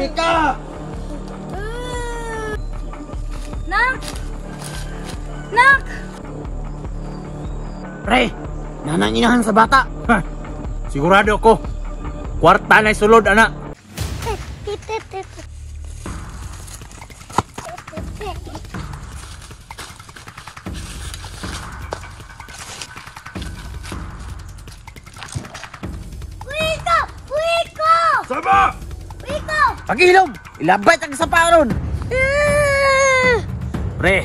Tahimik ka! Nak! Nak! Pre, nananginahan sa bata. Sigurado ko. Kwarta na sulod, anak. Wiko! Wiko! Sama! Wiko! Pag-ilog! Ilabay tag sa paron! Pre,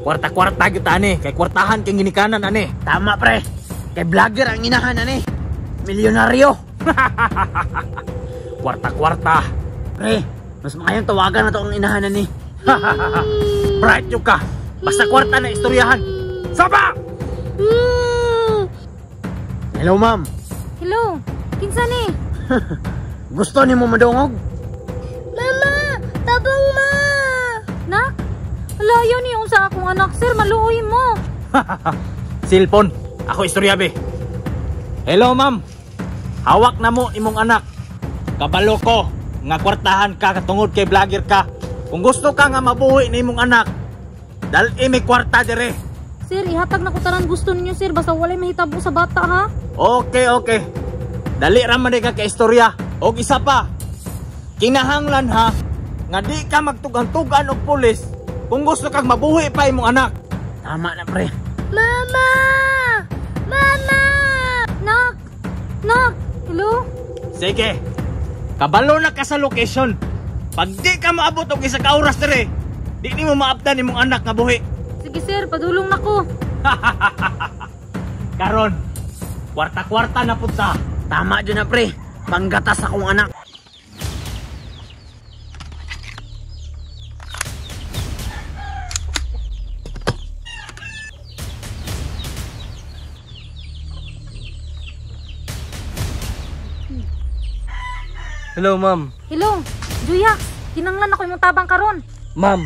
kwarta-kwarta gyud ani, kay kwartahan kay ginikanan ani. Tama pre. Kay vlogger ang inahan ani. Milyonaryo. Kwarta-kwarta. Pre, mas makayang tawagan na to ang inahan ani. Bright yung ka. Basta kwarta na istoryahan. Saba! Hello ma'am. Hello! Kinsa ni? Gusto ni mo madungog? Mama! Tabang ma! Nak? Alayo ni yung sa akong anak, sir. Maluoy mo. Cellphone. Ako istorya be. Hello ma'am. Hawak na mo imong anak. Kabalo ko nga kwartahan ka katungod kay vlogger ka. Kung gusto ka nga mabuhi ni imong anak, dali may kwarta dire. Sir, ihatag na ko tanan gusto ninyo, sir. Basta walay mahitabo sa bata, ha? Okay, okay. Dali ra man ka istorya. Og isa pa. Kinahanglan ha nga di ka magtugang-tugan og pulis kung gusto kang mabuhi pa imong anak. Tama na pre. Mama! Mama! Nak! Nak! Hello? Sige. Kabalo na ka sa location. Pag di ka maabot og isa ka oras dire, di ni mo maabtan imong anak nga buhi. Sige, sir. Padulong na ko. Karon, kwarta-kwarta na punta. Tama dyan na pre. Panggatas akong anak. Hello, ma'am. Hello? Juya, kinanglan ako imong tabang karon. Ma'am,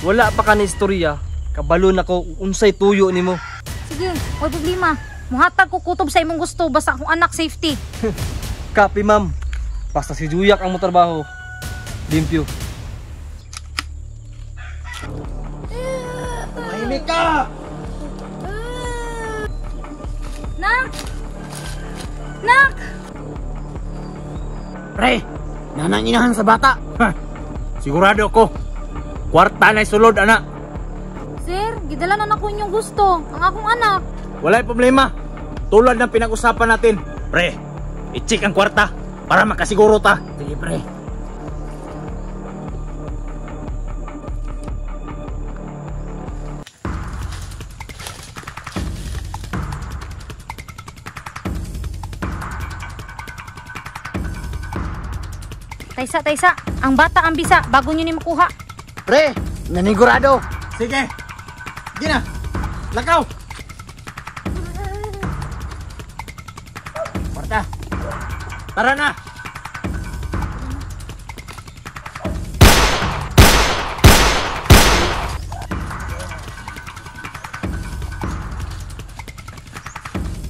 wala pa ka na istorya. Kabalo na ko unsay tuyo nimo. Sige, huwag problema. Muhatag ko kutob sa imong gusto basta akong anak safety. Copy, ma'am. Basta si Juyak ang motrabaho. Limpyo. Tahimik ka! Nak! Nak! Pre, nananginahan sa bata. Sigurado ko. Kwarta na sulod, anak. Sir, gidala na ko inyong gusto. Ang akong anak. Walay problema. Tulad ng pinag-usapan natin. Pre, i-check ang kwarta para makasiguro ta. Sige, pre. Taysa, taysa. Ang bata ang bisa bago nyo ni makuha. Pre, nanigurado. Sige. Sige na. Lakaw. Kwarta. Tara na.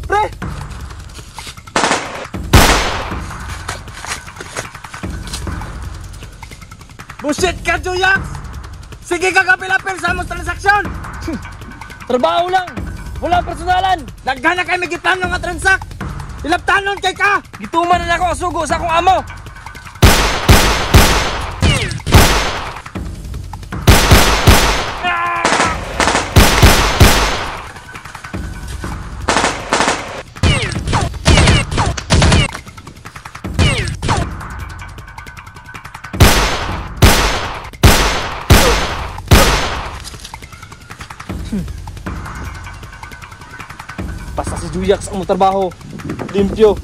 Pre! Bullshit ka, Juyak! Sige ka kapilapil sa among transaksyon! Trabaho lang. Wala personalan. Nagana kay may gitano nga transak! Ilaptanon kay ka! Gituman na ako asugo sa akong amo. Basta si Juyak sa among trabaho. Limpyo.